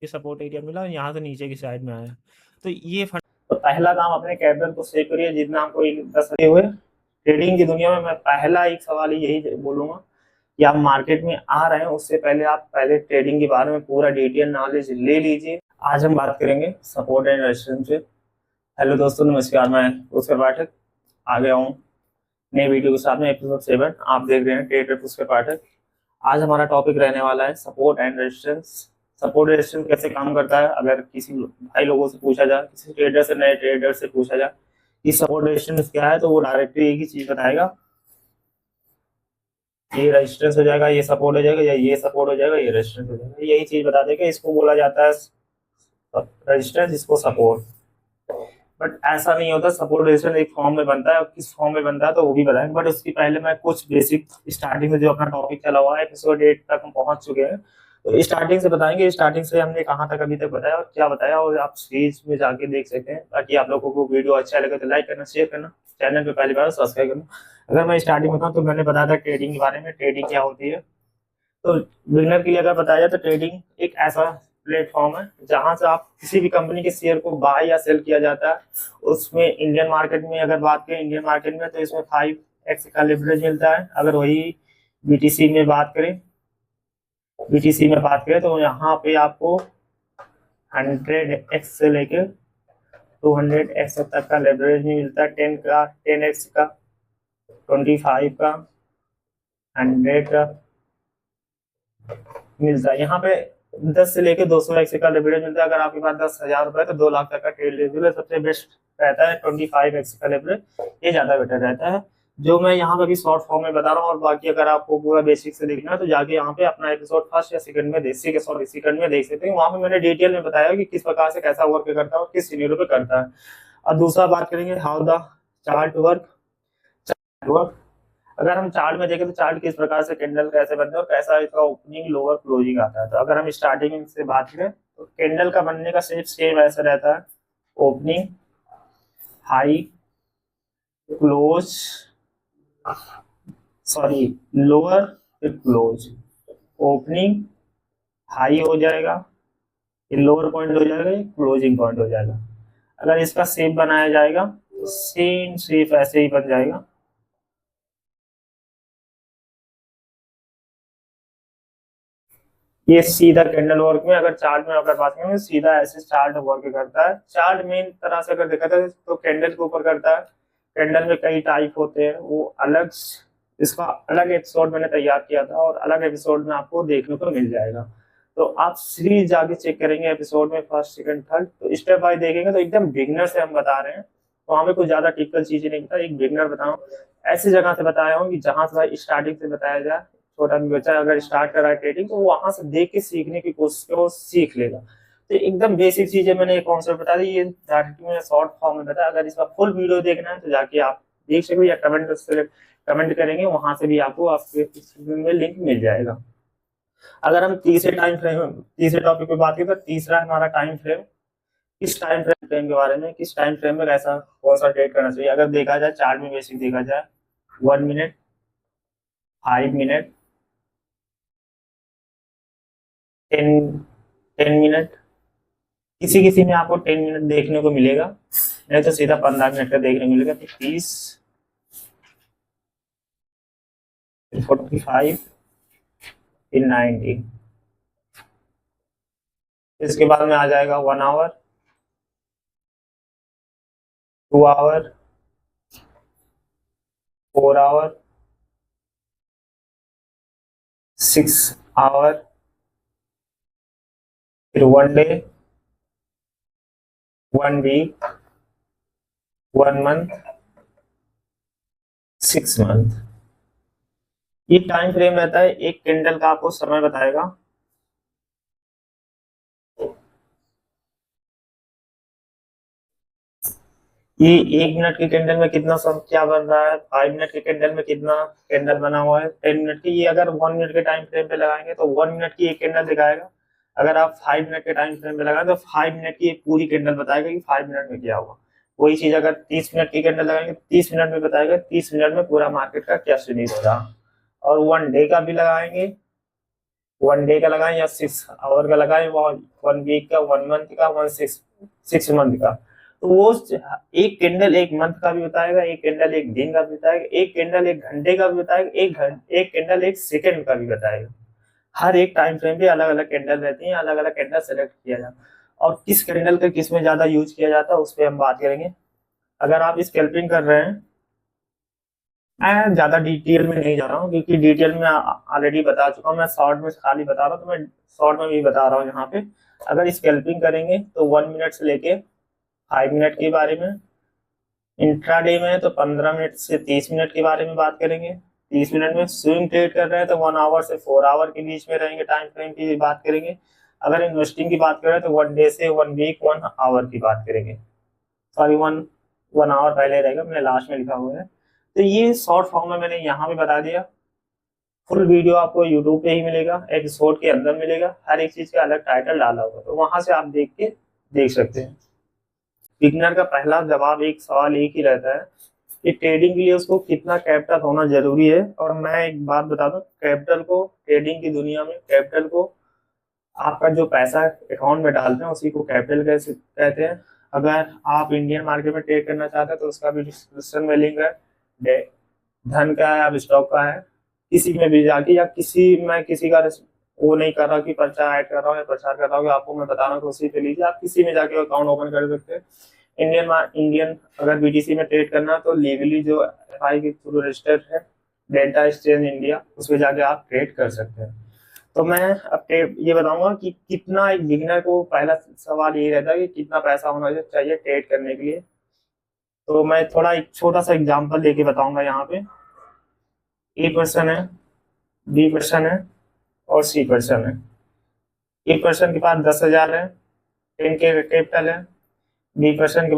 ये support area मिला, यहाँ से नीचे की साइड में आया। तो ये फंड, तो पहला काम अपने कैपिटल को सेव करिए जितना आपको 10 हुए। ट्रेडिंग की दुनिया में मैं पहला एक सवाल यही बोलूंगा कि आप मार्केट में आ रहे हैं उससे पहले आप पहले ट्रेडिंग के बारे में पूरा डिटेल नॉलेज ले लीजिए। आज हम बात करेंगे सपोर्ट एंड रेजिस्टेंस पे। हेलो दोस्तों, नमस्कार। मैं पुष्कर पाठक आ गया हूँ नए वीडियो के साथ में, एपिसोड 7। आप देख रहे हैं ट्रेडर पुष्कर पाठक। आज हमारा टॉपिक रहने वाला है support and resistance. Support resistance कैसे काम करता है, अगर किसी भाई लोगों से पूछा जाए, किसी ट्रेडर से, नए ट्रेडर से पूछा जाए कि सपोर्ट रेजिस्टेंस क्या है, तो वो डायरेक्टली एक ही चीज बताएगा, ये रेजिस्टेंस हो जाएगा, ये सपोर्ट हो जाएगा, या ये सपोर्ट हो जाएगा, ये रेजिस्टेंस हो जाएगा। यही चीज बता देगा। इसको बोला जाता है रेजिस्टेंस, इसको सपोर्ट। बट ऐसा नहीं होता। सपोर्ट रेजिस्टेंस एक फॉर्म में बनता है, किस फॉर्म में बनता है तो वो भी बताएंगे। बट उसकी पहले मैं कुछ बेसिक स्टार्टिंग में जो अपना टॉपिक चला हुआ है, एपिसोड 8 तक हम पहुंच चुके हैं, तो स्टार्टिंग से बताएंगे। स्टार्टिंग से हमने कहाँ तक अभी तक बताया और क्या बताया, और आप सीरीज में जाके देख सकते हैं। ताकि आप लोगों को वीडियो अच्छा लगे तो लाइक करना, शेयर करना, चैनल पे पहली बार सब्सक्राइब करना। अगर मैं स्टार्टिंग बताऊँ तो मैंने बताया था ट्रेडिंग के बारे में, ट्रेडिंग क्या होती है। तो बिगनर के लिए अगर बताया जाए तो ट्रेडिंग एक ऐसा प्लेटफॉर्म है जहां से आप किसी भी कंपनी के शेयर को बाय या सेल किया जाता है। उसमें इंडियन मार्केट में अगर बात करें, इंडियन मार्केट में तो इसमें 5x का लिवरेज मिलता है। अगर वही बीटीसी में बात करें, तो यहाँ पे आपको 100x से लेकर 200x तक का लेवरेज मिलता है। 10x का, 25 का, 100 का मिलता है। यहाँ पे 10 से लेके 200x का लेवरेज मिलता है। अगर आपके पास 10,000 रुपए तो 2 लाख तक का ट्रेड लेवरेज सबसे बेस्ट रहता है। 25x का लेवरेज ये ज्यादा बेटर रहता है, जो मैं यहाँ पे भी शॉर्ट फॉर्म में बता रहा हूँ। और बाकी अगर आपको पूरा बेसिक से देखना है तो जाके यहाँ पे अपना एपिसोड फर्स्ट या सेकंड में सेकंड में देख सकते हैं। वहां पे मैंने डिटेल में बताया कि किस प्रकार से कैसा वर्क करता है और किस सिनेरियो पे करता है। और दूसरा बात करेंगे हाउ द चार्ट वर्क। अगर हम चार्ट में देखें तो चार्ट किस प्रकार से कैंडल कैसे बनते हैं और कैसा इसका ओपनिंग, लोअर, क्लोजिंग आता है। तो अगर हम स्टार्टिंग से बात करें तो कैंडल का बनने का शेप सेम ऐसा रहता है, opening, high, close, sorry lower, फिर क्लोज। ओपनिंग हाई हो जाएगा, ये लोअर पॉइंट हो जाएगा, ये क्लोजिंग पॉइंट हो जाएगा। अगर इसका शेप बनाया जाएगा तो सेम शेप ऐसे ही बन जाएगा। ये सीधा कैंडल वर्क में, अगर चार्ट में अगर बात करें सीधा ऐसे चार्ट वर्क करता है। चार्ट मेन तरह से अगर देखा जाए तो कैंडल के ऊपर करता है। कैंडल में कई टाइप होते हैं, वो अलग, इसका अलग एपिसोड मैंने तैयार किया था और अलग एपिसोड में आपको देखने को मिल जाएगा। तो आप सीरीज जाके चेक करेंगे एपिसोड में, फर्स्ट, सेकंड, थर्ड, तो स्टेप बाय देखेंगे तो एकदम बिगनर से हम बता रहे हैं। तो हमें कुछ ज्यादा टिपिकल चीजें नहीं बता, एक बिगनर बताऊं ऐसी जगह से बताया हूँ कि जहां से स्टार्टिंग से बताया जाए। छोटा भी बच्चा अगर स्टार्ट कर रहा है ट्रेडिंग तो वहां से देख के सीखने की कोशिश करो, सीख लेगा। तो एकदम बेसिक चीजें मैंने एक कॉन्सेप्ट बता दी, ये डायरेक्टली मैंने शॉर्ट फॉर्म में बताया। अगर इसका फुल वीडियो देखना है तो जाके आप देख सकते हो, या कमेंट करेंगे, वहां से भी आपको आपके में लिंक मिल जाएगा। अगर हम तीसरे टॉपिक पे बात करें तो तीसरा हमारा टाइम फ्रेम। किस टाइम फ्रेम के बारे में, किस टाइम फ्रेम में कैसा कौन सा ट्रेड करना चाहिए। अगर देखा जाए चार्ट में बेसिक देखा जाए, 1 मिनट, 5 मिनट, 10 मिनट, किसी किसी में आपको 10 मिनट देखने को मिलेगा, नहीं तो सीधा 15 मिनट का देखने को मिलेगा। 30, 45, 90। इसके बाद में आ जाएगा 1 आवर, 2 आवर, 4 आवर, 6 आवर, फिर 1 डे, 1 वीक, 1 मंथ, 6 मंथ। ये टाइम फ्रेम रहता है। एक कैंडल का आपको समय बताएगा। ये 1 मिनट के कैंडल में कितना क्या बन रहा है, 5 मिनट के कैंडल में कितना कैंडल बना हुआ है, 10 मिनट की। ये अगर 1 मिनट के टाइम फ्रेम पे लगाएंगे तो 1 मिनट की एक कैंडल दिखाएगा। अगर आप 5 मिनट के टाइम फ्रेम पे लगाएंगे तो 5 मिनट की एक पूरी कैंडल बताएगा कि 5 मिनट में क्या हुआ। वही चीज अगर 30 मिनट की कैंडल लगाएंगे 30 मिनट में बताएगा 30 मिनट में पूरा मार्केट का क्या सीरीज हो रहा। और 1 डे का भी लगाएंगे वन डे का लगाएं या 6 आवर का लगाएं, 1 वीक का, 1 मंथ का, 6 मंथ का। तो वो एक कैंडल 1 मंथ का भी बताएगा, एक कैंडल 1 दिन का भी बताएगा, एक कैंडल 1 घंटे का भी बताएगा, एक कैंडल 1 सेकेंड का भी बताएगा। हर एक टाइम फ्रेम पे अलग अलग कैंडल रहती है, अलग अलग कैंडल सेलेक्ट किया जाता है, और किस कैंडल का किस में ज्यादा यूज किया जाता है उस पर हम बात करेंगे। अगर आप स्कैल्पिंग कर रहे हैं, मैं ज्यादा डिटेल में नहीं जा रहा हूँ क्योंकि डिटेल में ऑलरेडी बता चुका हूँ, मैं शॉर्ट में खाली बता रहा हूँ, तो मैं शॉर्ट में भी बता रहा हूँ यहाँ पे। अगर स्कैल्पिंग करेंगे तो 1 मिनट से लेके 5 मिनट के बारे में, इंट्राडे में तो 15 मिनट से 30 मिनट के बारे में बात करेंगे, 30 मिनट में स्विंग ट्रेड कर रहे हैं तो 1 आवर से 4 आवर के बीच में रहेंगे, टाइम फ्रेम की बात करेंगे। अगर इन्वेस्टिंग की बात करें तो 1 डे से 1 वीक 1 आवर की बात करेंगे, सॉरी 1 आवर पहले रहेगा, मैंने लास्ट में लिखा हुआ है। तो ये शॉर्ट फॉर्म में मैंने यहाँ पे बता दिया। फुल वीडियो आपको यूट्यूब पे ही मिलेगा, एपिसोड के अंदर मिलेगा, हर एक चीज का अलग टाइटल डाला होगा, तो वहां से आप देख के देख सकते हैं। बिगनर का पहला जवाब एक सवाल एक ही रहता है कि ट्रेडिंग के लिए उसको कितना कैपिटल होना जरूरी है। और मैं एक बात बता दूं, कैपिटल को ट्रेडिंग की दुनिया में, कैपिटल को आपका जो पैसा अकाउंट में डालते हैं उसी को कैपिटल कैसे कहते हैं। अगर आप इंडियन मार्केट में ट्रेड करना चाहते हैं तो उसका भी डिस्क्रिप्शन में लिंक है, धन का है, अब स्टॉक का है, किसी में भी जाके, या किसी का वो नहीं कर रहा कि प्रचार ऐड कर रहा हूँ या प्रचार कर रहा हूँ, आपको मैं बता रहा हूँ तो उसी पे लीजिए, आप किसी में जाके अकाउंट ओपन कर सकते हैं। इंडियन अगर बीटीसी में ट्रेड करना तो लीगली जो एफआई के थ्रू रजिस्टर्ड है, डेल्टा एक्सचेंज इंडिया, उसमें जाके आप ट्रेड कर सकते हैं। तो मैं अब ये बताऊंगा कि कितना एक बिगिनर को, पहला सवाल यही रहता है कि कितना पैसा होना चाहिए ट्रेड करने के लिए। तो मैं थोड़ा एक छोटा सा एग्जांपल लेके बताऊंगा यहाँ पे। ए पर्सन है, बी पर्सन है और सी पर्सन है। ए पर्सन के पास 10,000 है, 10K कैपिटल है। बी पर्सन के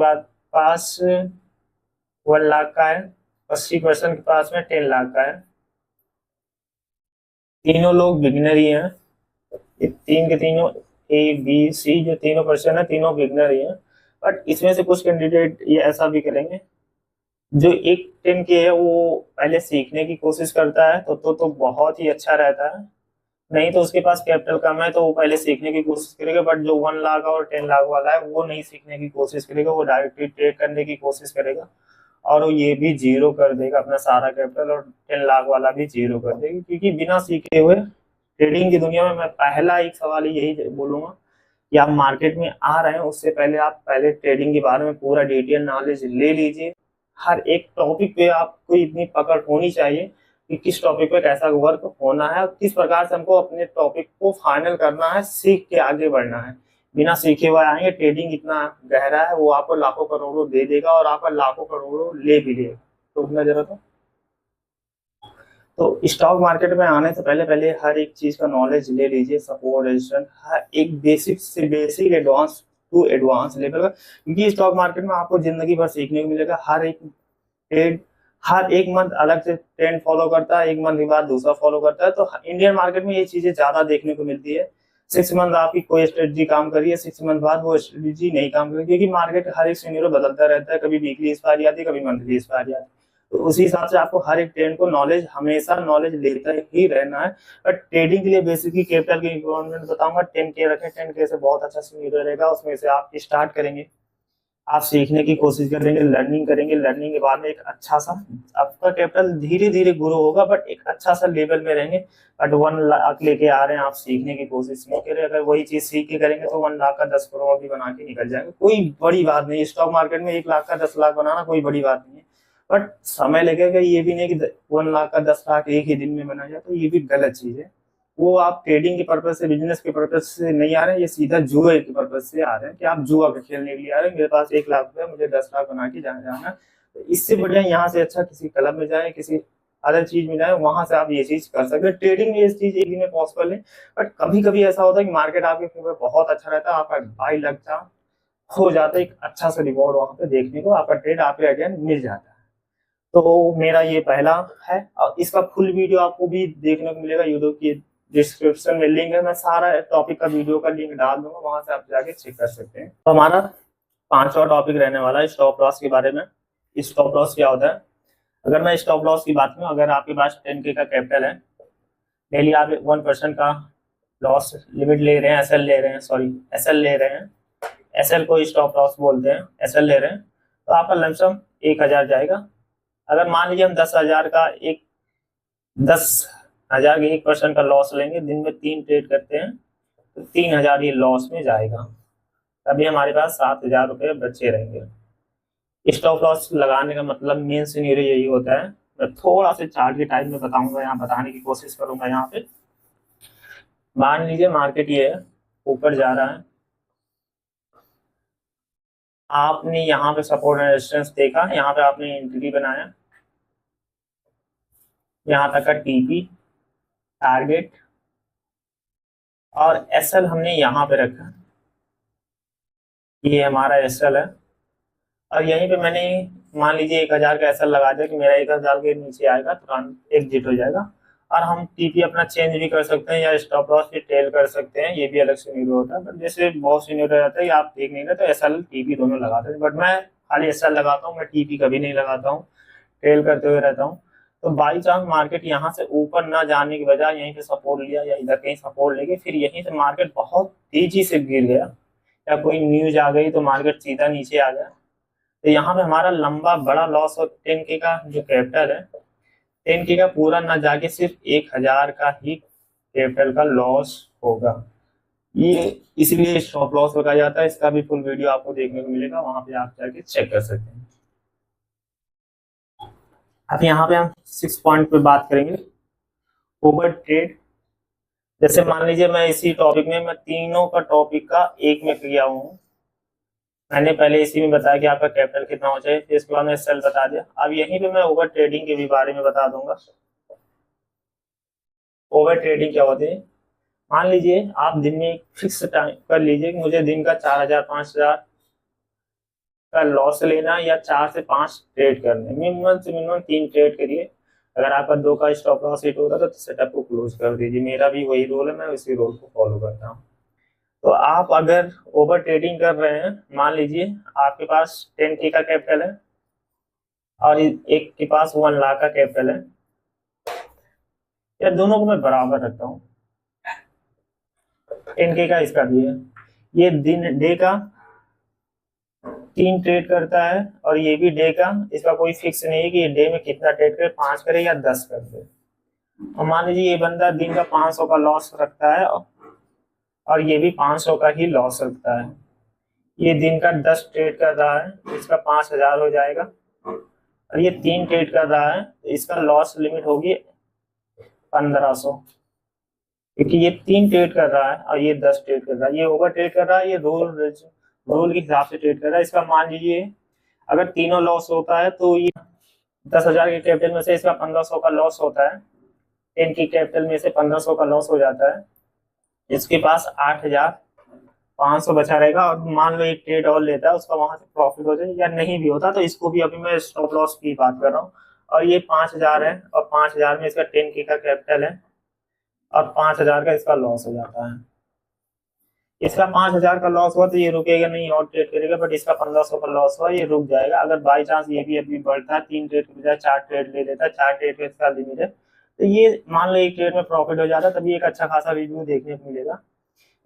पास 1 लाख का है और सी पर्सन के पास में 10 लाख का है। तीनों लोग बिगिनर ही हैं, तीन के तीनों, ए बी सी जो तीनों पर्सन है तीनों बिगनर ही हैं। बट इसमें से कुछ कैंडिडेट ये ऐसा भी करेंगे, जो एक 10K है वो पहले सीखने की कोशिश करता है तो बहुत ही अच्छा रहता है। नहीं तो उसके पास कैपिटल कम है तो वो पहले सीखने की कोशिश करेगा, बट जो 1 लाख और 10 लाख वाला है वो नहीं सीखने की कोशिश करेगा, वो डायरेक्टली ट्रेड करने की कोशिश करेगा और वो ये भी जीरो कर देगा अपना सारा कैपिटल, और 10 लाख वाला भी जीरो कर देगा, क्योंकि बिना सीखे हुए ट्रेडिंग की दुनिया में मैं पहला एक सवाल यही बोलूंगा कि आप मार्केट में आ रहे हैं उससे पहले आप पहले ट्रेडिंग के बारे में पूरा डिटेल नॉलेज ले लीजिए। हर एक टॉपिक पे आपको इतनी पकड़ होनी चाहिए कि किस टॉपिक पे कैसा वर्क होना है और किस प्रकार से हमको अपने टॉपिक को फाइनल करना है, सीख के आगे बढ़ना है। बिना सीखे हुए आएंगे, ट्रेडिंग इतना गहरा है, वो आपको लाखों करोड़ों दे देगा और आपका लाखों करोड़ों ले भी लेगा, तो उतना जरूरत है। तो स्टॉक मार्केट में आने से पहले पहले हर एक चीज का नॉलेज ले लीजिए, सपोर्ट रेजिस्टेंस, हर एक बेसिक से basic advanced to advanced level का, क्योंकि स्टॉक मार्केट में आपको जिंदगी भर सीखने को मिलेगा। हर एक ट्रेड हर एक मंथ अलग से ट्रेंड फॉलो करता है, एक मंथ के बाद दूसरा फॉलो करता है। तो इंडियन मार्केट में ये चीजें ज्यादा देखने को मिलती है। 6 मंथ आपकी कोई स्ट्रेटजी काम करी है, 6 मंथ बाद वो स्ट्रेटजी नहीं काम करी, क्योंकि मार्केट हर एक सिनेरियो बदलता रहता है, कभी वीकली एक्सपायरी आती है, कभी मंथली एक्सपायरी आती है। तो उसी हिसाब से आपको हर एक ट्रेंड को नॉलेज, हमेशा नॉलेज लेता ही रहना है। बट ट्रेडिंग के लिए बेसिकली कैपिटल की रिक्वायरमेंट बताऊंगा, 10K रखें, 10K से बहुत अच्छा सिनेरियो रहेगा, उसमें से आप स्टार्ट करेंगे, आप सीखने की कोशिश करेंगे, लर्निंग करेंगे, लर्निंग के बाद में एक अच्छा सा आपका कैपिटल धीरे धीरे ग्रो होगा, बट एक अच्छा सा लेवल में रहेंगे। बट 1 लाख लेके आ रहे हैं, आप सीखने की कोशिश नहीं करें, अगर वही चीज सीख के करेंगे तो 1 लाख का 10 करोड़ भी बना के निकल जाएंगे, कोई बड़ी बात नहीं। स्टॉक मार्केट में 1 लाख का 10 लाख बनाना कोई बड़ी बात नहीं है, बट समय लगेगा। ये भी नहीं कि 1 लाख का 10 लाख एक ही दिन में बना जाए, तो ये भी गलत चीज है। वो आप ट्रेडिंग के पर्पज से, बिजनेस के पर्पज से नहीं आ रहे हैं, ये सीधा जुए के पर्पज से आ रहे हैं कि आप जुआ के खेलने के लिए आ रहे हैं, मेरे पास 1 लाख रुपया, मुझे 10 लाख बना के जाना है। तो इससे बढ़िया यहाँ से अच्छा किसी क्लब में जाए, किसी अदर चीज में जाए, वहां से आप ये चीज कर सकते हैं। ट्रेडिंग में ये चीज एक दिन में पॉसिबल है, बट कभी कभी ऐसा होता है कि मार्केट आपके फेवर बहुत अच्छा रहता है, आपका बाई लगता हो जाता है, एक अच्छा सा रिवॉर्ड वहां पे देखने को, आपका ट्रेड आपके अगेन मिल जाता है। तो मेरा ये पहला है, और इसका फुल वीडियो आपको भी देखने को मिलेगा, यूट्यूब की डिस्क्रिप्शन में लिंक है, मैं सारा टॉपिक का वीडियो का लिंक डाल दूंगा, वहां से आप जाके चेक कर सकते हैं। तो हमारा 5वां टॉपिक रहने वाला है स्टॉप लॉस के बारे में। स्टॉप लॉस क्या होता है? अगर मैं स्टॉप लॉस की बात करूं, अगर आपके पास 10K का कैपिटल है, डेली आप 1% का लॉस लिमिट ले रहे हैं, एसएल ले रहे हैं, सॉरी एसएल ले रहे हैं, एसएल को स्टॉप लॉस बोलते हैं, एसएल ले रहे हैं, तो आपका लमसम 1000 जाएगा। अगर मान लीजिए हम 10,000 का 10,000 के 1% का लॉस लेंगे, दिन में 3 ट्रेड करते हैं तो 3,000 ये लॉस में जाएगा, तभी हमारे पास 7,000 रुपये बचे रहेंगे। स्टॉप लॉस लगाने का मतलब मेन सिनेरियो यही होता है। मैं थोड़ा सा चार्ट के टाइप में बताऊंगा, यहाँ बताने की कोशिश करूंगा। यहाँ पे मान लीजिए मार्केट ये है, ऊपर जा रहा है, आपने यहाँ पे सपोर्ट एंड रेजिस्टेंस देखा, यहाँ पे आपने एंट्री बनाया, यहाँ तक का टीपी टारगेट और एसएल हमने यहाँ पे रखा, ये हमारा एसएल है। और यहीं पे मैंने मान लीजिए 1000 का एसएल लगा दिया कि मेरा 1000 के नीचे आएगा तुरंत एग्जिट हो जाएगा। और हम टीपी अपना चेंज भी कर सकते हैं या स्टॉप लॉस भी टेल कर सकते हैं, ये भी अलग सिनेरियो होता है। बट जैसे बहुत सिनेरियो रहता है कि आप देख नहीं रहे तो एसएल टीपी दोनों लगाते हैं, बट मैं खाली एसएल लगाता हूँ, मैं टीपी कभी नहीं लगाता हूँ, टेल करते हुए रहता हूँ। तो बाई चांस मार्केट यहाँ से ऊपर ना जाने की बजाय यहीं पे सपोर्ट लिया या इधर कहीं सपोर्ट लेके फिर यहीं से मार्केट बहुत तेजी से गिर गया या कोई न्यूज आ गई तो मार्केट सीधा नीचे आ गया, तो यहाँ पे हमारा लंबा बड़ा लॉस और 10K का जो कैपिटल है, 10K का पूरा ना जाके सिर्फ 1000 का ही कैपिटल का लॉस होगा। ये इसलिए स्टॉप लॉस लगाया जाता है। इसका भी फुल वीडियो आपको देखने को मिलेगा, वहां पे आप जाके चेक कर सकते हैं। अब यहाँ पे हम 6 पॉइंट पे बात करेंगे, ओवर ट्रेड। जैसे मान लीजिए मैं इसी टॉपिक में मैं तीनों का टॉपिक का एक में किया हूँ। मैंने पहले इसी में बताया कि आपका कैपिटल कितना हो जाए, फिर इसके बाद मैं सेल बता दिया। अब यहीं पे मैं ओवर ट्रेडिंग के भी बारे में बता दूंगा। ओवर ट्रेडिंग क्या होती है, मान लीजिए आप दिन में एक फिक्स टाइम कर लीजिए कि मुझे दिन का 4,000 5,000 का लॉस लेना या 4 से 5 ट्रेड करने, मिनिमम से मिनिमम 3 ट्रेड करिए। अगर आपका 2 का स्टॉप लॉस हिट होता है तो सेटअप को क्लोज कर दीजिए। मेरा भी वही रोल है, मैं उसी रोल को फॉलो करता हूँ। तो आप अगर ओवर ट्रेडिंग कर रहे हैं, मान लीजिए आपके पास 10K का कैपिटल है और एक के पास 1 लाख का कैपिटल है, या दोनों को मैं बराबर रखता हूँ। 10K का इसका भी है, ये दिन डे का 3 ट्रेड करता है और ये भी डे का, इसका कोई फिक्स नहीं है कि ये डे में कितना ट्रेड करे, 5 करे या 10 कर दे। और मान लीजिए ये बंदा दिन का 500 का लॉस रखता है और ये भी 500 का ही लॉस रखता है। ये दिन का 10 ट्रेड कर रहा है, इसका 5,000 हो जाएगा। और ये 3 ट्रेड कर रहा है तो इसका लॉस लिमिट होगी 1,500, क्योंकि ये 3 ट्रेड कर रहा है और ये 10 ट्रेड कर रहा है। ये ओवर ट्रेड कर रहा है, ये रोल के हिसाब से ट्रेड कर रहा है। इसका मान लीजिए अगर तीनों लॉस होता है तो ये 10,000 के कैपिटल में से इसका 1,500 का लॉस होता है, 10 की कैपिटल में से 1,500 का लॉस हो जाता है। इसके पास 8,500 बचा रहेगा। और मान लो एक ट्रेड और लेता है, उसका वहां से प्रॉफिट हो जाए या नहीं भी होता तो इसको भी, अभी मैं स्टॉप लॉस की बात कर रहा हूँ। और ये 5,000 है और 5,000 में इसका 10K का कैपिटल है और 5,000 का इसका लॉस हो जाता है। इसका 5,000 का लॉस हुआ तो ये रुकेगा नहीं और ट्रेड करेगा, बट इसका 1,500 का लॉस हुआ, ये रुक जाएगा। अगर बाई चांस ये भी अभी बढ़ता है, 3 ट्रेड के बजाय 4 ट्रेड ले लेता है, 4 ट्रेड का इसका लिमिट है, तो ये मान लो एक ट्रेड में प्रॉफिट हो जाता है, तभी एक अच्छा खासा रिव्यू देखने को मिलेगा।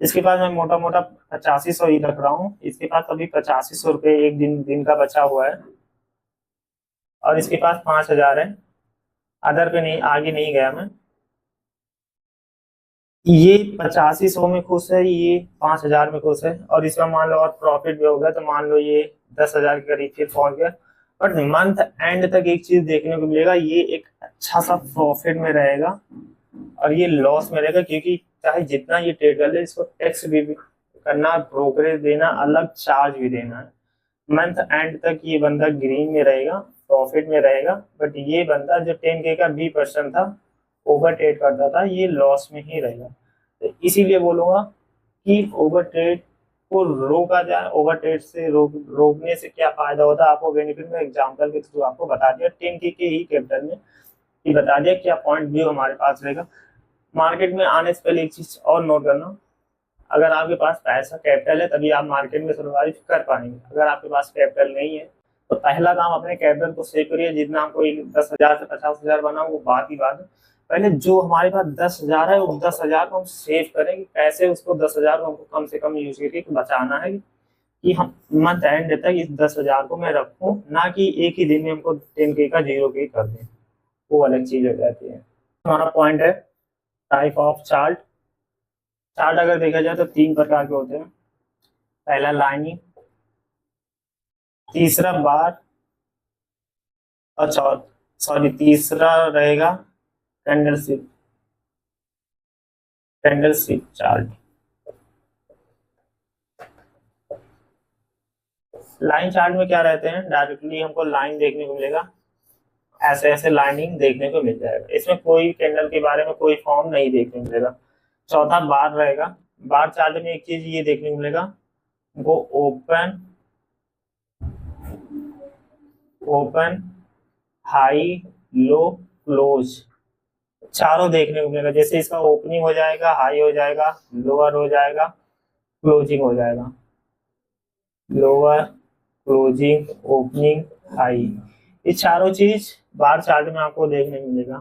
इसके पास मैं मोटा मोटा 8500 ही रख रहा हूँ, इसके पास अभी 8500 रुपये एक दिन का बचा हुआ है और इसके पास 5,000 है। अदर पे नहीं, आगे नहीं गया मैं। ये 8500 में खुश है, ये 5,000 में खुश है और इसका मान लो और प्रॉफिट भी हो गया तो मान लो ये 10,000 के करीब फिर पहुंच गया। बट मंथ एंड तक एक चीज देखने को मिलेगा, ये एक अच्छा सा प्रॉफिट में रहेगा और ये लॉस में रहेगा, क्योंकि चाहे जितना ये ट्रेड कर ले इसको टैक्स भी करना, ब्रोकरेज देना, अलग चार्ज भी देना है। मंथ एंड तक ये बंदा ग्रीन में रहेगा, प्रॉफिट में रहेगा। बट ये बंदा जो 10K का B% था, ओवर ट्रेड करता था, ये लॉस में ही रहेगा। तो इसीलिए बोलूंगा कि ओवर ट्रेड को रोका जाए। ओवर ट्रेड से रोकने से क्या फायदा होता है, आपको बेनिफिट में एग्जांपल के थ्रू आपको बता दिया। 10K के ही कैपिटल में ये बता दिया क्या पॉइंट व्यू हमारे पास रहेगा। मार्केट में आने से पहले एक चीज और नोट करना, अगर आपके पास पैसा कैपिटल है तभी आप मार्केट में सर्वाइव कर पाएंगे। अगर आपके पास कैपिटल नहीं है तो पहला काम अपने कैपिटल को सेव करिए। जितना आपको 10,000 से 50,000 बना वो बात ही बात है, पहले जो हमारे पास 10,000 है, वो 10,000 को हम सेव करें कि कैसे उसको 10,000 को हमको कम से कम यूज करके बचाना है, कि हम मंथ एंड तक इस 10,000 को मैं रखूं, ना कि एक ही दिन में हमको 10K का 0K कर दें, वो अलग चीज हो जाती है। हमारा पॉइंट है टाइप ऑफ चार्ट। चार्ट अगर देखा जाए तो 3 प्रकार के होते हैं। पहला लाइनिंग, तीसरा बार, और तीसरा रहेगा कैंडलस्टिक चार्ट। लाइन चार्ट में क्या रहते हैं, डायरेक्टली हमको लाइन देखने को मिलेगा, ऐसे ऐसे लाइनिंग देखने को मिल जाएगा, इसमें कोई कैंडल के बारे में कोई फॉर्म नहीं देखने को मिलेगा। चौथा बार रहेगा। बार चार्ट में एक चीज ये देखने को मिलेगा, वो ओपन हाई लो क्लोज चारों देखने को मिलेगा। जैसे इसका ओपनिंग हो जाएगा, हाई हो जाएगा, लोअर हो जाएगा, क्लोजिंग हो जाएगा, लोअर क्लोजिंग ओपनिंग हाई, ये चारों चीज बार चार्ट में आपको देखने को मिलेगा।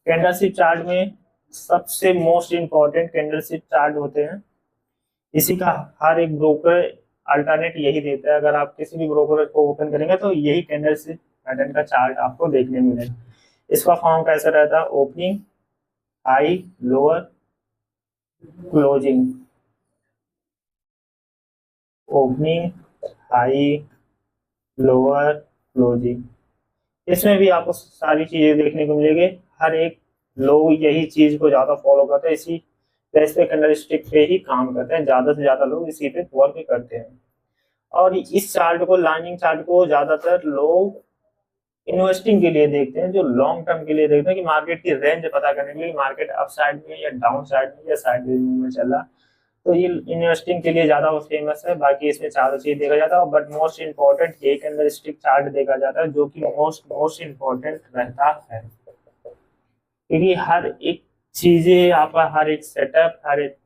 कैंडलस्टिक चार्ट में सबसे मोस्ट इंपॉर्टेंट कैंडलस्टिक चार्ट होते हैं, इसी का हर एक ब्रोकर अल्टरनेट यही देता है। अगर आप किसी भी ब्रोकर को ओपन करेंगे तो यही कैंडलस्टिक पैटर्न का चार्ट आपको देखने को मिलेगा। इसका फॉर्म कैसा रहता है, opening high lower closing, opening high lower closing. इसमें भी आपको सारी चीजें देखने को मिलेगी। हर एक लोग यही चीज को ज्यादा फॉलो करते हैं, इसी बेस पे कैंडलस्टिक पे ही काम करते हैं, ज्यादा से ज्यादा लोग इसी पे वर्क करते हैं। और इस चार्ट को, लाइनिंग चार्ट को ज्यादातर लोग इन्वेस्टिंग के लिए देखते हैं, जो लॉन्ग टर्म के लिए देखते हैं कि मार्केट की रेंज पता करने के लिए मार्केट अप साइड में या डाउन साइड में या साइड में चल रहा, तो ये इन्वेस्टिंग के लिए ज्यादा फेमस है। बाकी इसमें चारों चीज देखा जाता है, बट मोस्ट इंपॉर्टेंट ये कैंडलस्टिक चार्ट देखा जाता है, जो कि मोस्ट इंपॉर्टेंट रहता है, क्योंकि हर एक चीजें आपका, हर एक सेटअप, हर एक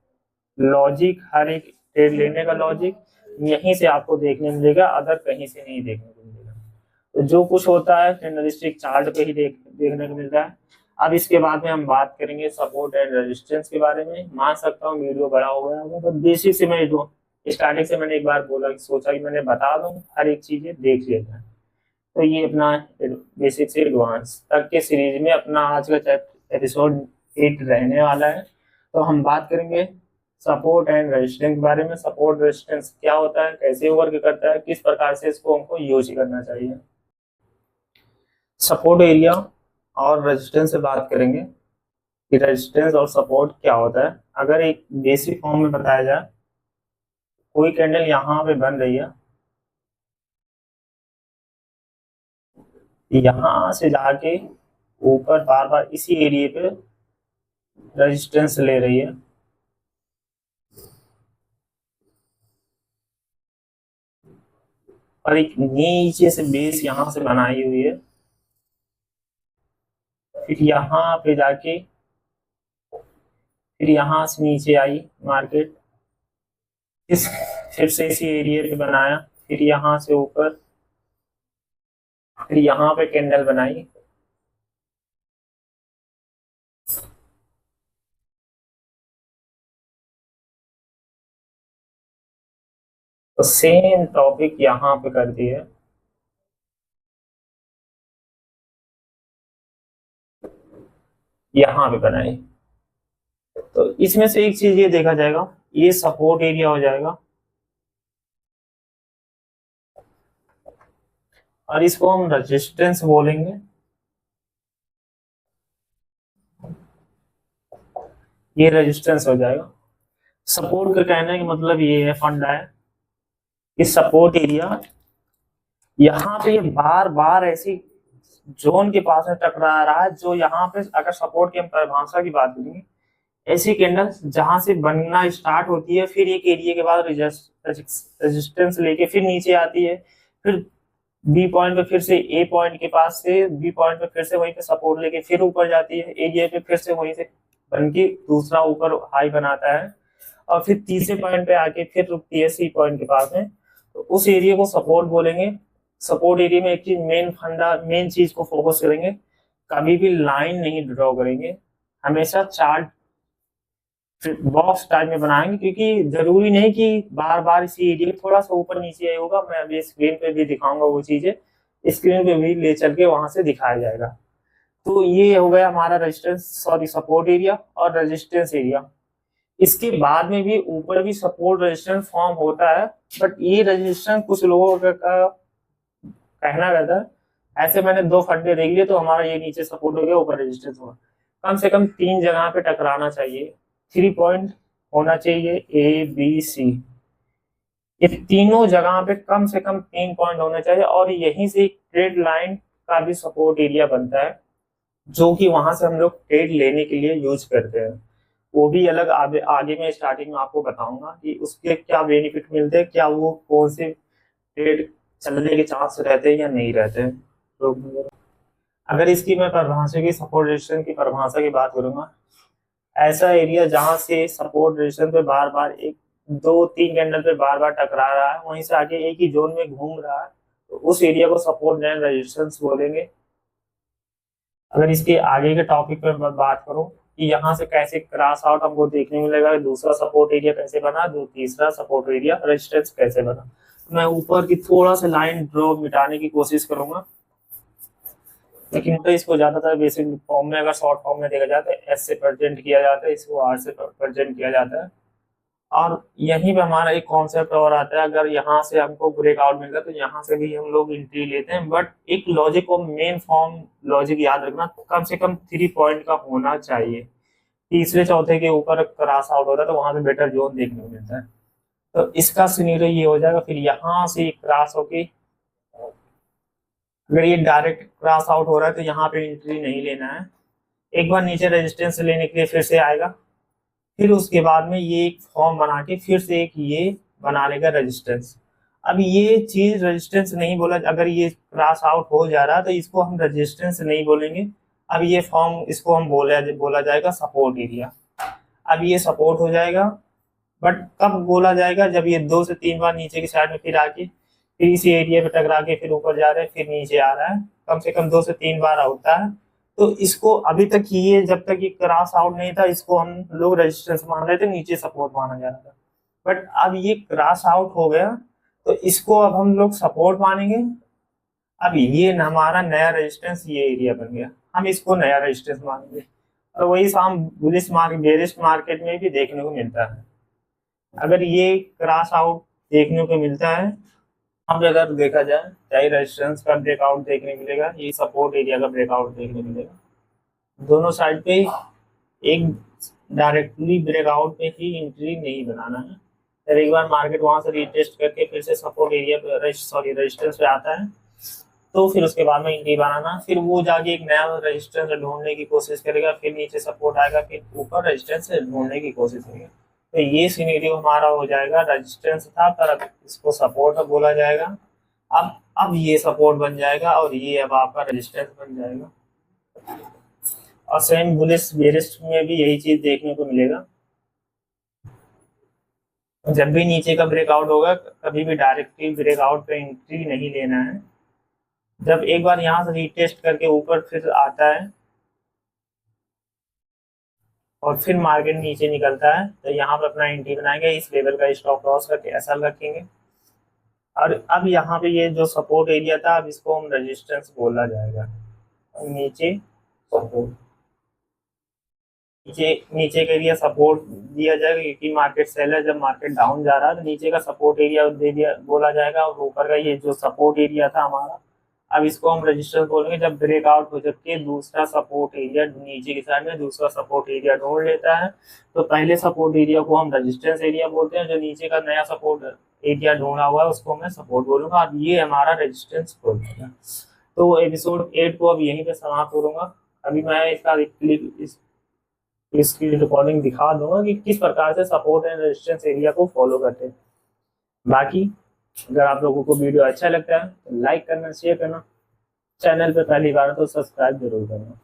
लॉजिक, हर एक ट्रेड लेने का लॉजिक यहीं से आपको देखने मिलेगा, अदर कहीं से नहीं देखने को मिलेगा। तो जो कुछ होता है कैंडलस्टिक चार्ट पे ही देखने को मिलता है। अब इसके बाद में हम बात करेंगे सपोर्ट एंड रेजिस्टेंस के बारे में। मान सकता हूँ वीडियो बड़ा हो गया होगा, तो बेसिक से मैं स्टार्टिंग से मैंने एक बार बोला कि सोचा कि मैंने बता दूं, हर एक चीजें देख लेते हैं। तो ये अपना बेसिक से एडवांस तक के सीरीज में अपना आज का एपिसोड 8 रहने वाला है। तो हम बात करेंगे सपोर्ट एंड रेजिस्टेंस के बारे में। सपोर्ट रेजिस्टेंस क्या होता है, कैसे वर्क करता है, किस प्रकार से इसको हमको यूज करना चाहिए। सपोर्ट एरिया और रेजिस्टेंस से बात करेंगे कि रेजिस्टेंस और सपोर्ट क्या होता है। अगर एक बेसिक फॉर्म में बताया जाए, कोई कैंडल यहाँ पे बन रही है, यहाँ से जाके ऊपर बार बार इसी एरिया पे रेजिस्टेंस ले रही है, और एक नीचे से बेस यहाँ से बनाई हुई है, फिर यहाँ पे जाके फिर यहाँ से नीचे आई मार्केट, फिर से इसी एरिया पे बनाया, फिर यहाँ से ऊपर, फिर यहाँ पे कैंडल बनाई, तो सेम टॉपिक यहाँ पे कर दिया, यहाँ पे बनाई। तो इसमें से एक चीज ये देखा जाएगा, ये सपोर्ट एरिया हो जाएगा, और इसको हम रेजिस्टेंस बोलेंगे। ये रेजिस्टेंस हो जाएगा। सपोर्ट का कहने का मतलब ये है, फंडा है कि सपोर्ट एरिया यहाँ पे बार बार ऐसी जोन के पास में टकरा रहा है, जो यहाँ पे अगर सपोर्ट की हम परिभाषा की बात करेंगे, ऐसी कैंडल जहां से बनना स्टार्ट होती है, फिर एक एरिया के बाद रेजिस्टेंस लेके फिर नीचे आती है, फिर बी पॉइंट पे फिर से ए पॉइंट के पास से बी पॉइंट पे फिर से वहीं पे सपोर्ट लेके फिर ऊपर जाती है, एरिया पे फिर से वहीं से बन के दूसरा ऊपर हाई बनाता है, और फिर तीसरे पॉइंट पे आके फिर रुकती है सी पॉइंट के पास में, तो उस एरिया को सपोर्ट बोलेंगे। सपोर्ट एरिया में एक चीज मेन चीज को फोकस करेंगे कभी भी लाइन नहीं ड्रॉ करेंगे, हमेशा चार्ट बॉक्स टाइप में बनाएंगे, क्योंकि जरूरी नहीं कि बार बार इसी एरिया थोड़ा सा ऊपर नीचे होगा। मैं अभी स्क्रीन पे भी दिखाऊंगा वो चीजें, स्क्रीन पे भी ले चल के वहां से दिखाया जाएगा। तो ये हो गया हमारा रेजिस्टेंस सॉरी सपोर्ट एरिया और रेजिस्टेंस एरिया। इसके बाद में भी ऊपर भी सपोर्ट रेजिस्टेंस फॉर्म होता है, बट ये रेजिस्टेंस कुछ लोगों का कहना रहता है ऐसे मैंने दो फंडे देख लिए तो हमारा ये नीचे सपोर्ट हो गया ऊपर रेजिस्टेंस होगा। कम से कम 3 जगह पे टकराना चाहिए, 3 पॉइंट होना चाहिए ए बी सी, ये तीनों जगह पे कम से कम 3 पॉइंट होने चाहिए। और यहीं से एक ट्रेड लाइन का भी सपोर्ट एरिया बनता है, जो कि वहां से हम लोग ट्रेड लेने के लिए यूज करते हैं। वो भी अलग आगे में स्टार्टिंग में आपको बताऊंगा कि उसके क्या बेनिफिट मिलते हैं, क्या वो कौन से ट्रेड चलने के चांस रहते हैं या नहीं रहते हैं। तो अगर इसकी मैं परिभाषा की सपोर्ट रेजिस्टेंस की परिभाषा की बात करूंगा, ऐसा एरिया जहां से सपोर्ट रेजिस्टेंस पे बार बार एक 2-3 कैंडल पे बार बार टकरा रहा है, वहीं से आगे एक ही जोन में घूम रहा है, तो उस एरिया को सपोर्ट एंड रेजिस्टेंस बोलेंगे। अगर इसके आगे के टॉपिक पर मैं बात करूं कि यहाँ से कैसे क्रॉस आउट हमको देखने मिलेगा, दूसरा सपोर्ट एरिया कैसे बना, तीसरा सपोर्ट एरिया रेजिस्टेंस कैसे बना, मैं ऊपर की थोड़ा सा लाइन ड्रॉ मिटाने की कोशिश करूंगा। लेकिन तो इसको ज्यादातर बेसिक फॉर्म में, अगर शॉर्ट फॉर्म में देखा जाए तो एस से प्रेजेंट किया जाता है, इसको आर से प्रेजेंट किया जाता है। और यहीं पे हमारा एक कॉन्सेप्ट और आता है, अगर यहाँ से हमको ब्रेकआउट मिलता है तो यहाँ से भी हम लोग एंट्री लेते हैं, बट एक लॉजिक और मेन फॉर्म लॉजिक याद रखना, कम से कम 3 पॉइंट का होना चाहिए। तीसरे चौथे के ऊपर क्रॉस आउट होता है तो वहां से बेटर जोन देखने को मिलता है। तो इसका सिनेरियो ये हो जाएगा, फिर यहाँ से क्रॉस होके अगर ये डायरेक्ट क्रॉस आउट हो रहा है तो यहाँ पे एंट्री नहीं लेना है, एक बार नीचे रेजिस्टेंस लेने के लिए फिर से आएगा, फिर उसके बाद में ये एक फॉर्म बना के फिर से एक ये बना लेगा रेजिस्टेंस। अब ये चीज रेजिस्टेंस नहीं बोला, अगर ये क्रॉस आउट हो जा रहा है तो इसको हम रेजिस्टेंस नहीं बोलेंगे। अब ये फॉर्म इसको हम बोला जाएगा सपोर्ट एरिया। अब ये सपोर्ट हो जाएगा, बट कब बोला जाएगा, जब ये 2 से 3 बार नीचे की साइड में फिर आके फिर इसी एरिया पे टकरा के फिर ऊपर जा रहा है, फिर नीचे आ रहा है, कम से कम 2 से 3 बार होता है। तो इसको अभी तक ये जब तक ये क्रॉस आउट नहीं था इसको हम लोग रेजिस्टेंस मान रहे थे, नीचे सपोर्ट माना जा रहा था, बट अब ये क्रॉस आउट हो गया तो इसको अब हम लोग सपोर्ट मानेंगे। अब ये हमारा नया रेजिस्टेंस ये एरिया बन गया, हम इसको नया रेजिस्टेंस मानेंगे। और वही साम बुलिश मार्केट बेरिश मार्केट में भी देखने को मिलता है, अगर ये क्रॉस आउट देखने को मिलता है, अब अगर देखा जाए चाहे रेजिस्टेंस का ब्रेकआउट देखने मिलेगा, ये सपोर्ट एरिया का ब्रेकआउट देखने मिलेगा, दोनों साइड पे एक डायरेक्टली ब्रेकआउट पे ही एंट्री नहीं बनाना है। फिर एक बार मार्केट वहां से रीटेस्ट करके फिर से सपोर्ट एरिया पे रेजिस्टेंस पे आता है तो फिर उसके बाद में एंट्री बनाना, फिर वो जाके एक नया रेजिस्टेंस ढूंढने की कोशिश करेगा, फिर नीचे सपोर्ट आएगा, फिर ऊपर रेजिस्टेंस ढूंढने की कोशिश करेगा। तो ये सिनेरियो हमारा हो जाएगा, रेजिस्टेंस था पर अब इसको सपोर्ट बोला जाएगा। अब ये सपोर्ट बन जाएगा और ये अब आपका रेजिस्टेंस बन जाएगा। और सेम बुलिश बेरिश में भी यही चीज देखने को मिलेगा, जब भी नीचे का ब्रेकआउट होगा कभी भी डायरेक्टली ब्रेकआउट पे एंट्री नहीं लेना है। जब एक बार यहाँ से रीटेस्ट करके ऊपर फिर आता है और फिर मार्केट नीचे निकलता है तो यहाँ पर अपना एंट्री बनाएंगे, इस लेवल का स्टॉप लॉस करके ऐसा रखेंगे। और अब यहाँ पे ये जो सपोर्ट एरिया था अब इसको हम रेजिस्टेंस बोला जाएगा। नीचे सपोर्ट, नीचे का एरिया सपोर्ट दिया जाएगा, क्योंकि मार्केट सेल है, जब मार्केट डाउन जा रहा है तो नीचे का सपोर्ट एरिया दे दिया बोला जाएगा। और ऊपर का ये जो सपोर्ट एरिया था हमारा अब इसको हम रेजिस्टेंस बोलेंगे। जब ब्रेकआउट हो जाती है दूसरा सपोर्ट एरिया नीचे की साइड में दूसरा सपोर्ट एरिया ढूंढ लेता है, तो पहले सपोर्ट एरिया को हम रेजिस्टेंस एरिया बोलते हैं, जो नीचे का नया सपोर्ट एरिया ढूंढा हुआ है उसको मैं सपोर्ट बोलूंगा। अब ये हमारा रेजिस्टेंस बोल देगा। तो एपिसोड 8 को अब यहीं पे समाप्त करूंगा। अभी मैं इसका इसकी रिकॉर्डिंग दिखा दूंगा कि किस प्रकार से सपोर्ट एंड रेजिस्टेंस एरिया को फॉलो करते हैं। बाकी अगर आप लोगों को वीडियो अच्छा लगता है तो लाइक करना, शेयर करना, चैनल पे पहली बार तो सब्सक्राइब जरूर करना।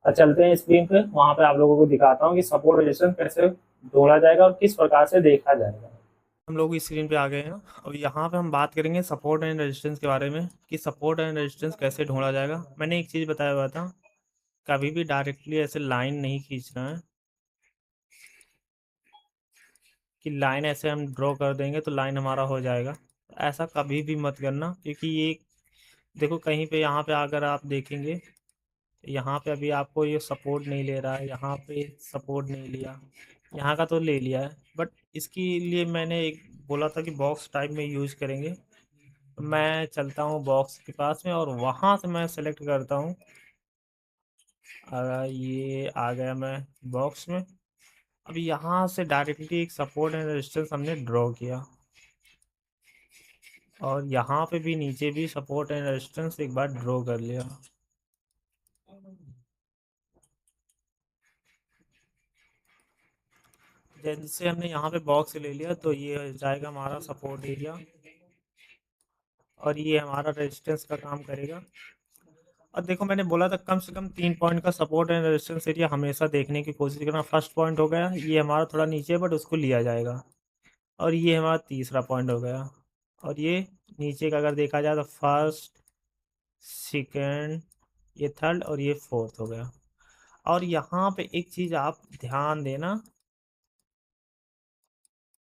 और चलते हैं स्क्रीन पे, वहां पे आप लोगों को दिखाता हूँ कि सपोर्ट रेजिस्टेंस कैसे ढूंढा जाएगा और किस प्रकार से देखा जाएगा। हम लोग स्क्रीन पे आ गए हैं और यहाँ पे हम बात करेंगे सपोर्ट एंड रेजिस्टेंस के बारे में कि सपोर्ट एंड रेजिस्टेंस कैसे ढूंढा जाएगा। मैंने एक चीज बताया हुआ था कभी भी डायरेक्टली ऐसे लाइन नहीं खींचना है कि लाइन ऐसे हम ड्रॉ कर देंगे तो लाइन हमारा हो जाएगा। ऐसा कभी भी मत करना, क्योंकि ये देखो कहीं पे यहाँ पे अगर आप देखेंगे, यहाँ पे अभी आपको ये सपोर्ट नहीं ले रहा है, यहाँ पे सपोर्ट नहीं लिया, यहाँ का तो ले लिया है, बट इसके लिए मैंने एक बोला था कि बॉक्स टाइप में यूज करेंगे। तो मैं चलता हूँ बॉक्स के पास में और वहाँ से मैं सेलेक्ट करता हूँ। ये आ गया मैं बॉक्स में। अब यहाँ से डायरेक्टली एक सपोर्ट एंड रेजिस्टेंस हमने ड्रॉ किया, और यहाँ पे भी नीचे भी सपोर्ट एंड रेजिस्टेंस एक बार ड्रॉ कर लिया। जैसे हमने यहाँ पे बॉक्स ले लिया तो ये हो जाएगा हमारा सपोर्ट एरिया, और ये हमारा रेजिस्टेंस का काम करेगा। और देखो मैंने बोला था कम से कम 3 पॉइंट का सपोर्ट एंड रेजिस्टेंस एरिया हमेशा देखने की कोशिश करना। फर्स्ट पॉइंट हो गया ये हमारा थोड़ा नीचे, बट उसको लिया जाएगा। और ये हमारा तीसरा पॉइंट हो गया, और ये नीचे का अगर देखा जाए तो फर्स्ट, सेकंड, ये थर्ड, और ये फोर्थ हो गया। और यहाँ पे एक चीज़ आप ध्यान देना,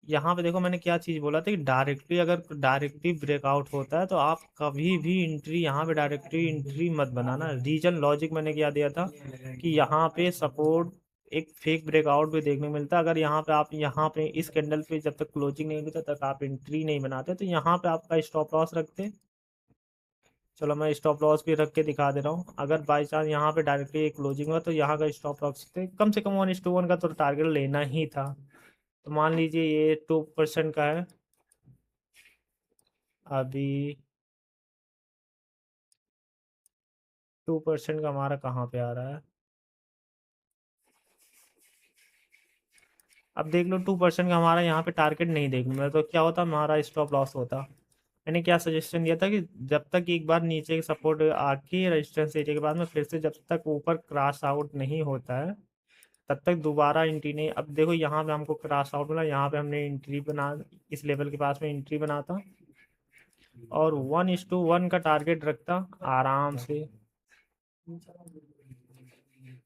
यहाँ पे देखो मैंने क्या चीज़ बोला था कि डायरेक्टली अगर डायरेक्टली ब्रेकआउट होता है तो आप कभी भी एंट्री, यहाँ पे डायरेक्टली एंट्री मत बनाना। रीजन लॉजिक मैंने क्या दिया था कि यहाँ पे सपोर्ट एक फेक ब्रेकआउट भी देखने को मिलता है। अगर यहाँ पे आप यहाँ पे इस कैंडल पे जब तक क्लोजिंग नहीं होता तब तक आप एंट्री नहीं बनाते, तो यहाँ पे आपका स्टॉप लॉस रखते। चलो मैं स्टॉप लॉस भी रख के दिखा दे रहा हूँ। अगर बाई चांस यहाँ पे डायरेक्टली क्लोजिंग हुआ तो यहाँ का स्टॉप लॉस कम से कम 1:1 का तो टारगेट लेना ही था। तो मान लीजिए ये 2% का है, अभी 2% का हमारा कहाँ पे आ रहा है, अब देख लो 2% का हमारा यहाँ पे टारगेट नहीं देखने में, तो क्या होता हमारा स्टॉप लॉस होता। मैंने क्या सजेशन दिया था कि जब तक एक बार नीचे के सपोर्ट आके रेजिस्टेंस एरिया के बाद में फिर से जब तक ऊपर क्रॉस आउट नहीं होता है तब तक दोबारा एंट्री नहीं। अब देखो यहाँ पे हमको क्रॉस आउट मिला, यहाँ पे हमने एंट्री बना, इस लेवल के पास में एंट्री बनाता और 1:1 का टारगेट रखता आराम से,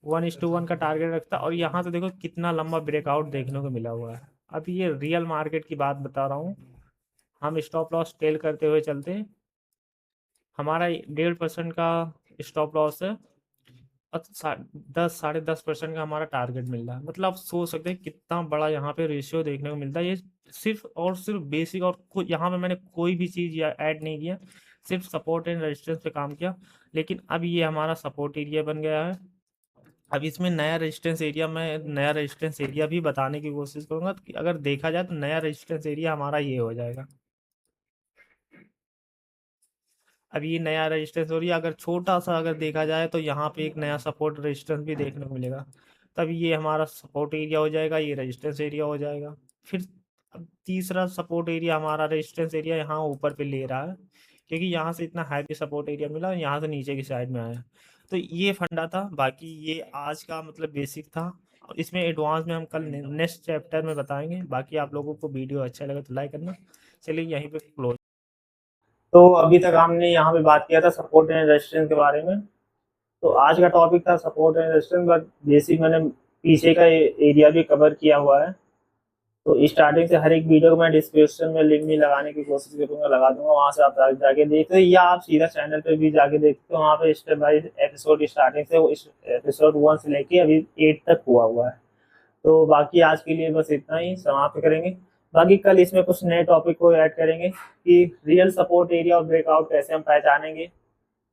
1:1 का टारगेट रखता। और यहाँ से देखो कितना लंबा ब्रेकआउट देखने को मिला हुआ है। अब ये रियल मार्केट की बात बता रहा हूँ, हम स्टॉप लॉस टेल करते हुए चलते हैं, हमारा 1.5% का स्टॉप लॉस है और 10-10.5% का हमारा टारगेट मिल रहा है। मतलब आप सोच सकते हैं कितना बड़ा यहाँ पे रेशियो देखने को मिलता है। ये सिर्फ और सिर्फ बेसिक, और यहाँ पे मैंने कोई भी चीज़ ऐड नहीं किया, सिर्फ सपोर्ट एंड रेजिस्टेंस पे काम किया। लेकिन अब ये हमारा सपोर्ट एरिया बन गया है। अब इसमें नया रेजिस्टेंस एरिया, मैं नया रेजिस्टेंस एरिया भी बताने की कोशिश करूंगा कि अगर देखा जाए तो नया रेजिस्टेंस एरिया हमारा ये हो जाएगा। अब ये नया रेजिस्टेंस एरिया अगर छोटा सा अगर देखा जाए तो यहाँ पे एक नया सपोर्ट रेजिस्टेंस भी देखने को मिलेगा। तब ये हमारा सपोर्ट एरिया हो जाएगा, ये रेजिस्टेंस एरिया हो जाएगा। फिर अब तीसरा सपोर्ट एरिया हमारा रेजिस्टेंस एरिया यहाँ ऊपर पे ले रहा है, क्योंकि यहाँ से इतना हैवी सपोर्ट एरिया मिला, यहाँ से नीचे की साइड में आया। तो ये फंडा था, बाकी ये आज का मतलब बेसिक था। और इसमें एडवांस में हम कल नेक्स्ट चैप्टर में बताएंगे। बाकी आप लोगों को वीडियो अच्छा लगे तो लाइक करना। चलिए यहीं पे क्लोज। तो अभी तक हमने यहाँ पे बात किया था सपोर्ट एंड रेजिस्टेंस के बारे में। तो आज का टॉपिक था support and resistance, but basic मैंने पीछे का एरिया भी कवर किया हुआ है। तो स्टार्टिंग से हर एक वीडियो को मैं डिस्क्रिप्शन में लिंक भी लगाने की कोशिश करूंगा, लगा दूंगा, वहां से आप जाके देखते हो, या आप सीधा चैनल पे भी जाके देखते हो। वहाँ पे स्टेप बाय एपिसोड स्टार्टिंग से एपिसोड 1 से लेके अभी 8 तक हुआ है। तो बाकी आज के लिए बस इतना ही समाप्त करेंगे। बाकी कल इसमें कुछ नए टॉपिक को ऐड करेंगे कि रियल सपोर्ट एरिया और ब्रेकआउट कैसे हम पहचानेंगे।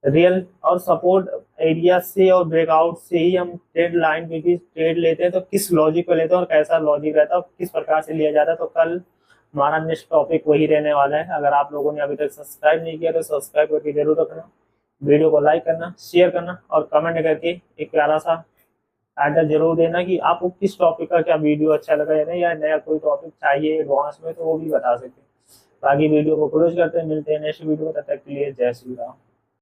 रियल और सपोर्ट एरिया से और ब्रेकआउट से ही हम ट्रेड लाइन पे भी ट्रेड लेते हैं, तो किस लॉजिक पे लेते हैं और कैसा लॉजिक रहता है और किस प्रकार से लिया जाता है। तो कल हमारा नेक्स्ट टॉपिक वही रहने वाला है। अगर आप लोगों ने अभी तक सब्सक्राइब नहीं किया तो सब्सक्राइब करके जरूर रखना, वीडियो को लाइक करना, शेयर करना और कमेंट करके एक प्यारा सा आइडिया जरूर देना कि आपको किस टॉपिक का क्या वीडियो अच्छा लगा या नहीं, या नया कोई टॉपिक चाहिए एडवांस में तो वो भी बता सकते हैं। बाकी वीडियो को क्लोज करते हैं, मिलते हैं नेक्स्ट वीडियो, तब तक के लिए जय श्री राम।